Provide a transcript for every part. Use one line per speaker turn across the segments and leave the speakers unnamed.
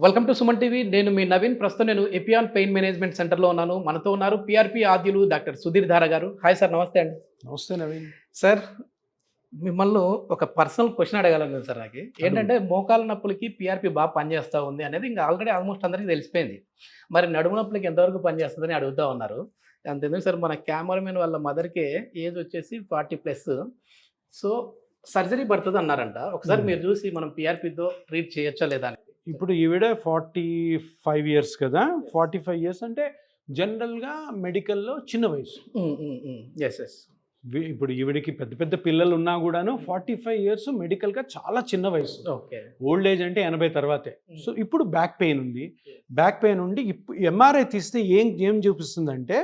Welcome to Suman TV. నేను మీ నవీన్. ప్రస్తుతం నేను ఎపియాన్ పెయిన్ మేనేజ్మెంట్ సెంటర్లో ఉన్నాను. మనతో ఉన్నారు పిఆర్పి ఆద్యులు డాక్టర్ సుధీర్ ధార గారు. హాయ్ సార్, నమస్తే అండి.
నమస్తే నవీన్.
సార్, మిమ్మల్ని ఒక పర్సనల్ క్వశ్చన్ అడగాలని సార్. నాకు ఏంటంటే మోకాల నొప్పులకి పిఆర్పి బాగా పనిచేస్తూ ఉంది అనేది ఇంకా ఆల్రెడీ ఆల్మోస్ట్ అందరికీ తెలిసిపోయింది. మరి నడుము నొప్పులకి ఎంతవరకు పనిచేస్తుందని అడుగుతూ ఉన్నారు. అంతెందుకు సార్, మన కెమెరామెన్ వాళ్ళ మదర్కే ఏజ్ వచ్చేసి 40+. సో సర్జరీ పడుతుంది అన్నారంట. ఒకసారి మీరు చూసి మనం పిఆర్పితో ట్రీట్ చేయొచ్చా లేదా అని.
ఇప్పుడు ఈవిడ 45 years కదా. 45 years అంటే జనరల్గా మెడికల్లో చిన్న వయసు.
Yes yes.
ఇప్పుడు ఈవిడికి పెద్ద పెద్ద పిల్లలు ఉన్నా కూడాను 45 years మెడికల్గా చాలా చిన్న వయసు.
ఓకే.
ఓల్డ్ ఏజ్ అంటే 80 తర్వాతే. సో ఇప్పుడు బ్యాక్ పెయిన్ ఉంది. బ్యాక్ పెయిన్ ఉండి ఇప్పుడు ఎంఆర్ఐ తీస్తే ఏం చూపిస్తుందంటే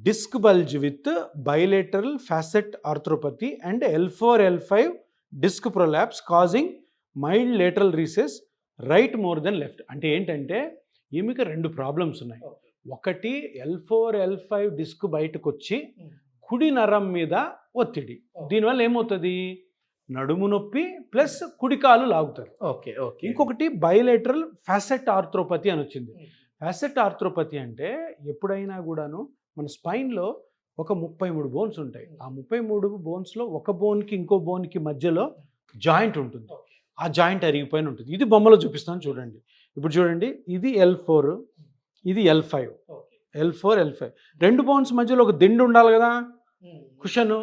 disc bulge with bilateral facet arthropathy and L4 L5 disc prolapse causing mild lateral recess right more than left. అంటే ఏంటంటే ఈమెకి 2 ప్రాబ్లమ్స్ ఉన్నాయి. ఒకటి L4 L5 డిస్క్ బయటకు వచ్చి కుడి నరం మీద ఒత్తిడి. దీనివల్ల ఏమవుతుంది, నడుము నొప్పి ప్లస్ కుడి కాలు లాగుతారు.
Okay okay.
ఇంకొకటి బైలేటరల్ ఫ్యాసెట్ ఆర్థ్రోపతి అని వచ్చింది. ఫ్యాసెట్ ఆర్థ్రోపతి అంటే ఎప్పుడైనా కూడాను మన స్పైన్లో ఒక 33 బోన్స్ ఉంటాయి. ఆ 33 బోన్స్లో ఒక బోన్కి ఇంకో బోన్కి మధ్యలో జాయింట్ ఉంటుంది. ఆ జాయింట్ అరిగిపోయిన ఉంటుంది. ఇది బొమ్మలో చూపిస్తాను చూడండి. ఇప్పుడు చూడండి, ఇది L4, ఇది L5. L4 L5 2 బోన్స్ మధ్యలో ఒక దిండు ఉండాలి కదా, కుషను,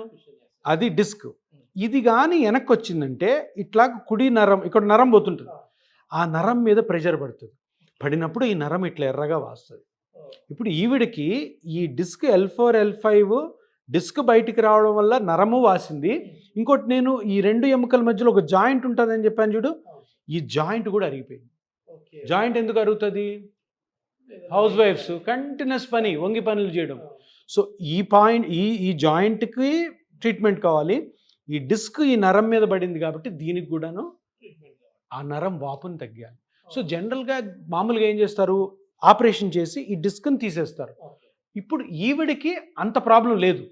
అది డిస్క్. ఇది కానీ వెనక్కి వచ్చిందంటే ఇట్లా కుడి నరం, ఇక్కడ నరం పోతుంటుంది, ఆ నరం మీద ప్రెషర్ పడుతుంది. పడినప్పుడు ఈ నరం ఇట్లా ఎర్రగా వాస్తుంది. ఇప్పుడు ఈవిడికి ఈ డిస్క్ L4 L5 డిస్క్ బయటికి రావడం వల్ల నరము వాసింది. ఇంకోటి, నేను ఈ 2 ఎముకల మధ్యలో ఒక జాయింట్ ఉంటుందని చెప్పాను చూడు, ఈ జాయింట్ కూడా అరిగిపోయింది. జాయింట్ ఎందుకు అరుగుతుంది? హౌస్ వైఫ్స్ కంటిన్యూస్ పని, వంగి పనులు చేయడం. సో ఈ పాయింట్, ఈ జాయింట్కి ట్రీట్మెంట్ కావాలి. ఈ డిస్క్ ఈ నరం మీద పడింది కాబట్టి దీనికి కూడాను ఆ నరం వాపుని తగ్గాలి. సో జనరల్గా మామూలుగా ఏం చేస్తారు, ఆపరేషన్ చేసి ఈ డిస్క్ని తీసేస్తారు. ఇప్పుడు ఈవిడికి అంత ప్రాబ్లం లేదు.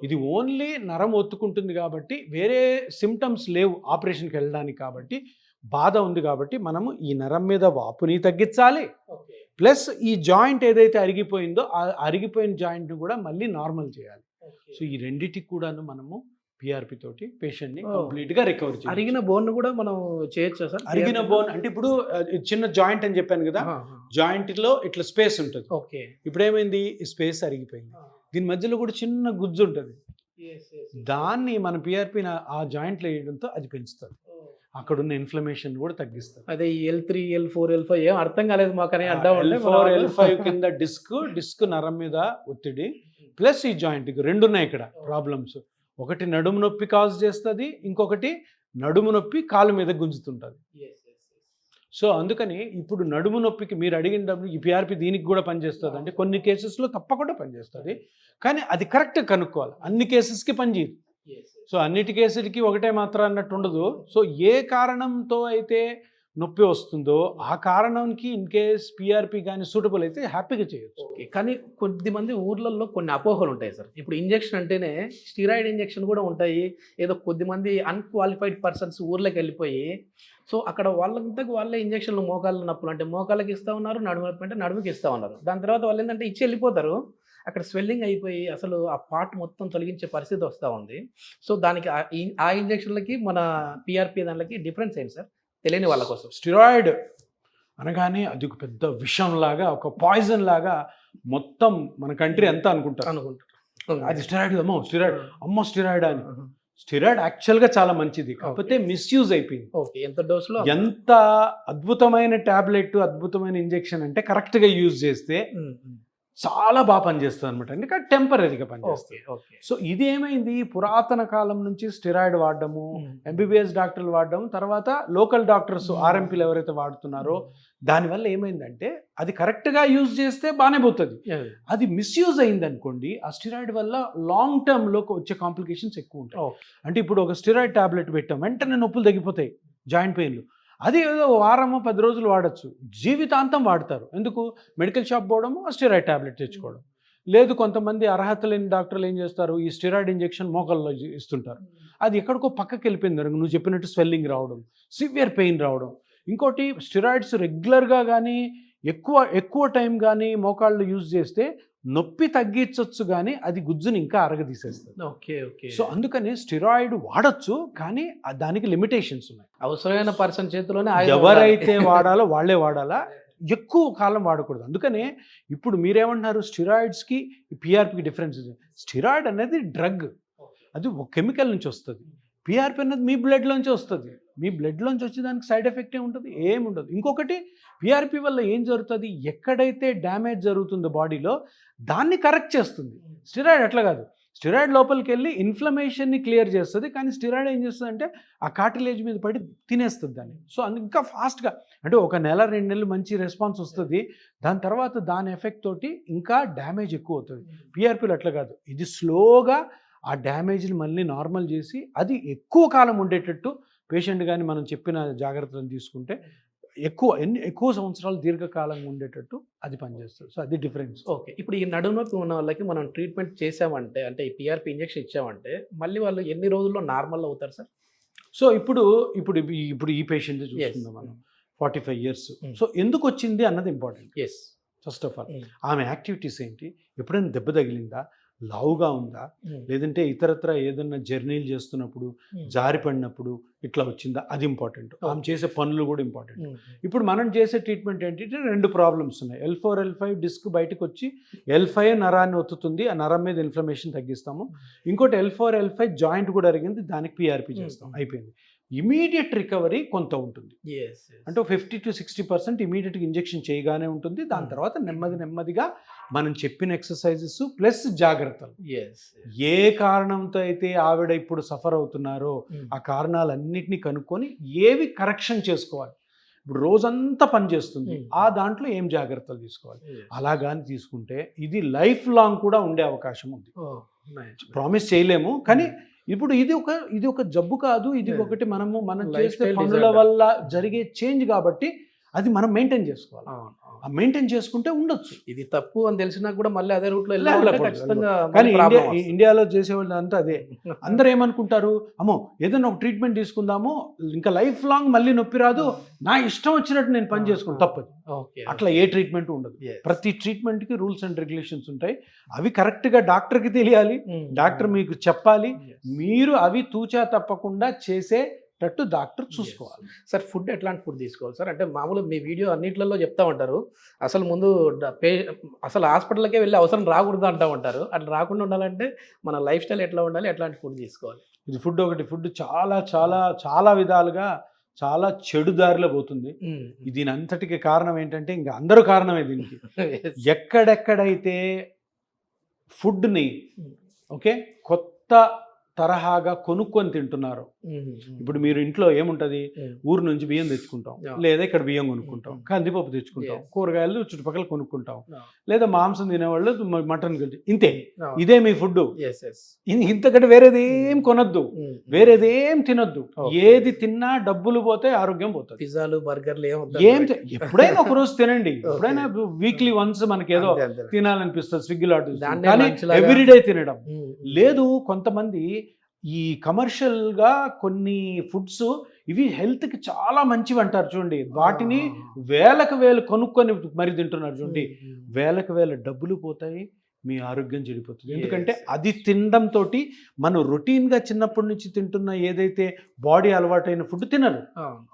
ఇది ఓన్లీ నరం ఒత్తుకుంటుంది కాబట్టి వేరే సిమ్టమ్స్ లేవు ఆపరేషన్కి వెళ్ళడానికి. కాబట్టి బాధ ఉంది కాబట్టి మనము ఈ నరం మీద వాపుని తగ్గించాలి, ప్లస్ ఈ జాయింట్ ఏదైతే అరిగిపోయిందో ఆ అరిగిపోయిన జాయింట్ని కూడా మళ్ళీ నార్మల్ చేయాలి. సో ఈ రెండింటికి కూడాను మనము పిఆర్పి తోటి పేషెంట్ని కంప్లీట్గా రికవర్ చేయాలి.
అరిగిన బోన్ కూడా మనం చేయొచ్చా సార్?
అరిగిన బోన్ అంటే ఇప్పుడు చిన్న జాయింట్ అని చెప్పాను కదా, జాయింట్లో ఇట్లా స్పేస్ ఉంటుంది.
ఓకే. ఇప్పుడు
ఏమైంది, ఈ స్పేస్ అరిగిపోయింది. దీని మధ్యలో కూడా చిన్న గుజ్జు ఉంటుంది. దాన్ని మన పిఆర్పి ఆ జాయింట్లో వేయడంతో అది పెంచుతుంది. అక్కడ ఉన్న ఇన్ఫ్లమేషన్ కూడా తగ్గిస్తారు.
అదే L3 L4 L5 ఏం అర్థం కాలేదు మాకు అని అడ్డా.
L4 L5 కింద డిస్క్ నరం మీద ఒత్తిడి ప్లస్ ఈ జాయింట్ 2 ఉన్నాయి ఇక్కడ ప్రాబ్లమ్స్. ఒకటి నడుము నొప్పి కాజ్ చేస్తుంది, ఇంకొకటి నడుము నొప్పి కాలు మీద గుంజుతుంటుంది. సో అందుకని ఇప్పుడు నడుము నొప్పికి మీరు అడిగినప్పుడు ఈ పిఆర్పి దీనికి కూడా పనిచేస్తుంది అంటే కొన్ని కేసెస్లో తప్పకుండా పనిచేస్తుంది. కానీ అది కరెక్ట్ కనుక్కోవాలి. అన్ని కేసెస్కి పనిచేయదు. సో అన్నిటి కేసులకి ఒకటే మాత్రం అన్నట్టు ఉండదు. సో ఏ కారణంతో అయితే నొప్పి వస్తుందో ఆ కారణానికి ఇన్ కేస్ పిఆర్పి కానీ సూటబుల్ అయితే హ్యాపీగా చేయొచ్చు.
కానీ కొద్దిమంది ఊర్లలో కొన్ని అపోహలు ఉంటాయి సార్. ఇప్పుడు ఇంజెక్షన్ అంటేనే స్టీరాయిడ్ ఇంజెక్షన్ కూడా ఉంటాయి. ఏదో కొద్దిమంది అన్క్వాలిఫైడ్ పర్సన్స్ ఊర్లోకి వెళ్ళిపోయి సో అక్కడ వాళ్ళంతకు వాళ్ళే ఇంజక్షన్లు మోకాళ్ళ నొప్పులు అంటే మోకాళ్ళకి ఇస్తూ ఉన్నారు, నడుము నొప్పి అంటే నడుముకి ఇస్తూ ఉన్నారు. దాని తర్వాత వాళ్ళు ఏంటంటే ఇచ్చి వెళ్ళిపోతారు. అక్కడ స్వెల్లింగ్ అయిపోయి అసలు ఆ పార్ట్ మొత్తం తొలగించే పరిస్థితి వస్తూ ఉంది. సో దానికి ఆ ఇంజక్షన్లకి మన పిఆర్పి దానికి డిఫరెన్స్ ఏంటి సార్, తెలియని వాళ్ళ కోసం?
స్టిరాయిడ్ అనగానే అది ఒక పెద్ద విషం లాగా, ఒక పాయిజన్ లాగా మొత్తం మన కంట్రీ అంతా అనుకుంటారు. అది స్టిరాయిడ్ స్టిరాయిడ్ అని. స్టిరాయిడ్ యాక్చువల్గా చాలా మంచిది, కాకపోతే మిస్యూజ్ అయిపోయింది.
ఓకే. ఎంత డోసులో
ఎంత అద్భుతమైన ట్యాబ్లెట్, అద్భుతమైన ఇంజెక్షన్ అంటే కరెక్ట్గా యూజ్ చేస్తే చాలా బాగా పనిచేస్తుంది అనమాట. ఎందుకంటే టెంపరీగా పనిచేస్తుంది. సో ఇది ఏమైంది, పురాతన కాలం నుంచి స్టెరాయిడ్ వాడడము, ఎంబీబీఎస్ డాక్టర్లు వాడడము, తర్వాత లోకల్ డాక్టర్స్ ఆర్ఎంపీలు ఎవరైతే వాడుతున్నారో దానివల్ల ఏమైందంటే అది కరెక్ట్గా యూజ్ చేస్తే బాగానే పోతుంది. అది మిస్యూజ్ అయింది అనుకోండి, ఆ స్టెరాయిడ్ వల్ల లాంగ్ టర్మ్లో వచ్చే కాంప్లికేషన్స్ ఎక్కువ ఉంటాయి. అంటే ఇప్పుడు ఒక స్టెరాయిడ్ టాబ్లెట్ పెట్టాం వెంటనే నొప్పులు తగ్గిపోతాయి, జాయింట్ పెయిన్లు. అది ఏదో వారమో 10 రోజులు వాడచ్చు, జీవితాంతం వాడతారు. ఎందుకు? మెడికల్ షాప్ పోవడము, ఆ స్టెరాయిడ్ టాబ్లెట్ తెచ్చుకోవడం. లేదు, కొంతమంది అర్హత లేని డాక్టర్లు ఏం చేస్తారు, ఈ స్టెరాయిడ్ ఇంజెక్షన్ మోకాల్లో ఇస్తుంటారు. అది ఎక్కడికో పక్కకి వెళ్ళిపోయింది. నువ్వు చెప్పినట్టు స్వెల్లింగ్ రావడం, సివియర్ పెయిన్ రావడం. ఇంకోటి స్టెరాయిడ్స్ రెగ్యులర్గా కానీ ఎక్కువ టైం కానీ మోకాళ్ళు యూజ్ చేస్తే నొప్పి తగ్గించవచ్చు కానీ అది గుజ్జుని ఇంకా అరగదీసేస్తుంది.
Okay okay.
సో అందుకని స్టెరాయిడ్ వాడచ్చు, కానీ దానికి లిమిటేషన్స్ ఉన్నాయి.
అవసరమైన పర్సన్ చేతిలోనే
ఎవరైతే వాడాలో వాళ్ళే వాడాలా, ఎక్కువ కాలం వాడకూడదు. అందుకనే ఇప్పుడు మీరేమంటున్నారు, స్టెరాయిడ్స్కి పిఆర్పికి డిఫరెన్స్. స్టెరాయిడ్ అనేది డ్రగ్, అది ఒక కెమికల్ నుంచి వస్తుంది. పిఆర్పి అనేది మీ బ్లడ్లోంచి వస్తుంది. మీ బ్లడ్లోంచి వచ్చి దానికి సైడ్ ఎఫెక్ట్ ఏముంటుంది, ఏముండదు. ఇంకొకటి పిఆర్పి వల్ల ఏం జరుగుతుంది, ఎక్కడైతే డ్యామేజ్ జరుగుతుందో బాడీలో దాన్ని కరెక్ట్ చేస్తుంది. స్టెరాయిడ్ అట్లా కాదు. స్టెరాయిడ్ లోపలికి వెళ్ళి ఇన్ఫ్లమేషన్ని క్లియర్ చేస్తుంది, కానీ స్టెరాయిడ్ ఏం చేస్తుంది అంటే ఆ కార్టిలేజ్ మీద పడి తినేస్తుంది దాన్ని. సో ఇంకా ఫాస్ట్గా, అంటే 1 నెల 2 నెలలు మంచి రెస్పాన్స్ వస్తుంది, దాని తర్వాత దాని ఎఫెక్ట్ తోటి ఇంకా డ్యామేజ్ ఎక్కువ అవుతుంది. పిఆర్పీలు అట్లా కాదు, ఇది స్లోగా ఆ డ్యామేజ్ని మళ్ళీ నార్మల్ చేసి అది ఎక్కువ కాలం ఉండేటట్టు పేషెంట్ కానీ మనం చెప్పిన జాగ్రత్తలను తీసుకుంటే ఎక్కువ సంవత్సరాలు దీర్ఘకాలంగా ఉండేటట్టు అది పనిచేస్తుంది. సో అది డిఫరెన్స్.
ఓకే. ఇప్పుడు ఈ నడుము నొప్పి ఉన్న వాళ్ళకి మనం ట్రీట్మెంట్ చేసామంటే, అంటే ఈ పిఆర్పి ఇంజెక్షన్ ఇచ్చామంటే మళ్ళీ వాళ్ళు ఎన్ని రోజుల్లో నార్మల్ అవుతారు సార్?
సో ఇప్పుడు ఈ పేషెంట్ చూసుకుందాం మనం, 45 years. సో ఎందుకు వచ్చింది అన్నది important.
Yes.
First of all ఆమె యాక్టివిటీస్ ఏంటి, ఎప్పుడైనా దెబ్బ తగిలిందా, లావుగా ఉందా, లేదంటే ఇతరత్ర ఏదన్నా జర్నీలు చేస్తున్నప్పుడు జారిపడినప్పుడు ఇట్లా వచ్చిందా, అది ఇంపార్టెంట్. ఆమె చేసే పనులు కూడా ఇంపార్టెంట్. ఇప్పుడు మనం చేసే ట్రీట్మెంట్ ఏంటంటే 2 ప్రాబ్లమ్స్ ఉన్నాయి. L4 L5 డిస్క్ బయటకు వచ్చి L5 నరాన్ని ఒత్తుతుంది, ఆ నరం మీద ఇన్ఫ్లమేషన్ తగ్గిస్తాము. ఇంకోటి L4 L5 జాయింట్ కూడా అరిగింది, దానికి పిఆర్పి చేస్తాం, అయిపోయింది. ఇమీడియట్ రికవరీ కొంత ఉంటుంది, అంటే 50 to 60% ఇమీడియట్గా ఇంజెక్షన్ చేయగానే ఉంటుంది. దాని తర్వాత నెమ్మదిగా మనం చెప్పిన ఎక్సర్సైజెస్ ప్లస్ జాగ్రత్తలు, ఏ కారణంతో అయితే ఆవిడ ఇప్పుడు సఫర్ అవుతున్నారో ఆ కారణాలన్నిటినీ కనుక్కొని ఏవి కరెక్షన్ చేసుకోవాలి. ఇప్పుడు రోజంతా పని చేస్తుంది, ఆ దాంట్లో ఏం జాగ్రత్తలు తీసుకోవాలి, అలా కానీ తీసుకుంటే ఇది లైఫ్ లాంగ్ కూడా ఉండే అవకాశం ఉంది. ప్రామిస్ చేయలేము, కానీ ఇప్పుడు ఇది ఒక జబ్బు కాదు, ఇది ఒకటి మనం చేసే పనుల వల్ల జరిగే చేంజ్ కాబట్టి అది మనం మెయింటైన్ చేసుకోవాలి. ఆ మెయింటైన్ చేసుకుంటే ఉండొచ్చు.
ఇది తప్పు అని తెలిసినా కూడా మళ్ళీ అదే రూట్లో
కానీ ఇండియాలో చేసేవాళ్ళు అంతా అదే. అందరూ ఏమనుకుంటారు, అమ్మో ఏదైనా ఒక ట్రీట్మెంట్ తీసుకుందాము, ఇంకా లైఫ్ లాంగ్ మళ్ళీ నొప్పి రాదు, నా ఇష్టం వచ్చినట్టు నేను పని చేసుకుని, తప్పదు. అట్లా ఏ ట్రీట్మెంట్ ఉండదు. ప్రతి ట్రీట్మెంట్కి రూల్స్ అండ్ రెగ్యులేషన్స్ ఉంటాయి. అవి కరెక్ట్గా డాక్టర్కి తెలియాలి, డాక్టర్ మీకు చెప్పాలి, మీరు అవి తూచా తప్పకుండా చేసేటట్టు డాక్టర్ చూసుకోవాలి.
సార్ ఫుడ్ ఎట్లాంటి ఫుడ్ తీసుకోవాలి సార్? అంటే మామూలుగా మీ వీడియో అన్నిట్లలో చెప్తా ఉంటారు, అసలు ముందు అసలు హాస్పిటల్కే వెళ్ళి అవసరం రాకూడదు అంటూ ఉంటారు. అట్లా రాకుండా ఉండాలంటే మన లైఫ్ స్టైల్ ఎట్లా ఉండాలి, ఎట్లాంటి ఫుడ్ తీసుకోవాలి?
ఇది ఫుడ్ చాలా చాలా చాలా విధాలుగా చాలా చెడు దారిలో పోతుంది. దీని అంతటికి కారణం ఏంటంటే ఇంకా అందరూ కారణమే దీనికి. ఎక్కడెక్కడైతే ఫుడ్ని కొత్త తరహాగా కొనుక్కొని తింటున్నారు. ఇప్పుడు మీరు ఇంట్లో ఏముంటది, ఊరు నుంచి బియ్యం తెచ్చుకుంటాం, లేదా ఇక్కడ బియ్యం కొనుక్కుంటాం, కందిపప్పు తెచ్చుకుంటాం, కూరగాయలు చుట్టుపక్కల కొనుక్కుంటాం, లేదా మాంసం తినేవాళ్ళు మటన్ ఇంతే. ఇదే మీ ఫుడ్. ఇంతకంటే వేరేదేం కొనొద్దు, వేరేదేం తినొద్దు. ఏది తిన్నా డబ్బులు పోతే ఆరోగ్యం పోతుంది.
పిజ్జాలు బర్గర్లు
ఎప్పుడైనా ఒక రోజు తినండి, ఎప్పుడైనా వీక్లీ వన్స్ మనకి ఏదో తినాలనిపిస్తుంది, స్విగ్గీలో కానీ ఎవ్రీడే తినడం లేదు. కొంతమంది ఈ కమర్షియల్గా కొన్ని ఫుడ్స్ ఇవి హెల్త్కి చాలా మంచివి అంటారు చూడండి, వాటిని వేలు కొనుక్కొని మరి తింటున్నారు చూడండి, వేల డబ్బులు పోతాయి, మీ ఆరోగ్యం చెడిపోతుంది. ఎందుకంటే అది తినడంతో మనం రొటీన్గా చిన్నప్పటి నుంచి తింటున్న ఏదైతే బాడీ అలవాటైన ఫుడ్ తినరు.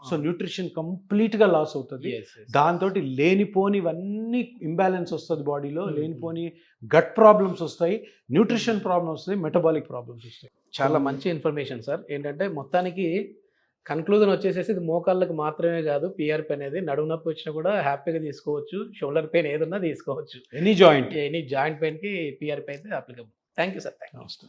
సో న్యూట్రిషన్ కంప్లీట్గా లాస్ అవుతుంది. దాంతో లేనిపోనివన్నీ ఇంబ్యాలెన్స్ వస్తుంది బాడీలో, లేనిపోని గట్ ప్రాబ్లమ్స్ వస్తాయి, న్యూట్రిషన్ ప్రాబ్లమ్స్ వస్తాయి, మెటబాలిక్ ప్రాబ్లమ్స్ వస్తాయి.
చాలా మంచి ఇన్ఫర్మేషన్ సార్. ఏంటంటే మొత్తానికి కన్క్లూజన్ వచ్చేసేసి ఇది మోకాళ్ళకి మాత్రమే కాదు, పిఆర్పి అనేది నడుము నొప్పి వచ్చినా కూడా హ్యాపీగా తీసుకోవచ్చు, షోల్డర్ పెయిన్ ఏదన్నా తీసుకోవచ్చు,
ఎనీ జాయింట్
పెయిన్కి పిఆర్పి అయితే అప్లికబుల్. Thank you sir.
నమస్తే.